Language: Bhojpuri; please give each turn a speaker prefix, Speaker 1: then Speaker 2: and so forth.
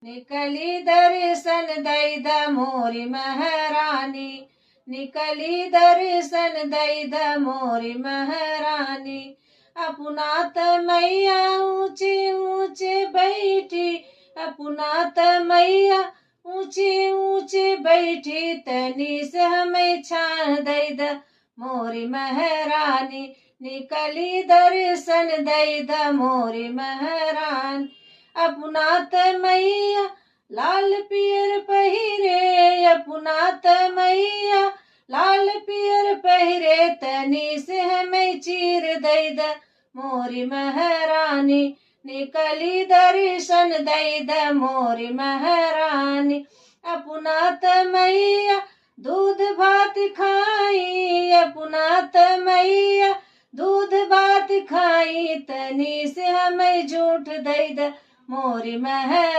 Speaker 1: निकली दर्शन दैद मोरी महारानी, निकली दर्शन दैद मोरी महारानी। अपनात मैया ऊंचे ऊंचे बैठी, अपनात मैया ऊंचे ऊंचे बैठी, तनी से हमें छान दैद मोरी महारानी। निकली दर्शन दैद मोरी महारानी। अपनात मैया लाल पियर पहिरे, अपनात मैया लाल पियर पहिरे, तनी से हमें चीर दैद मोरी महारानी। निकली दर्शन दैद मोरी महारानी। अपनात मैया दूध भात खाई, अपनात मैया दूध भात खाई, तनी से हमें झूठ दैद मोरी महारानी।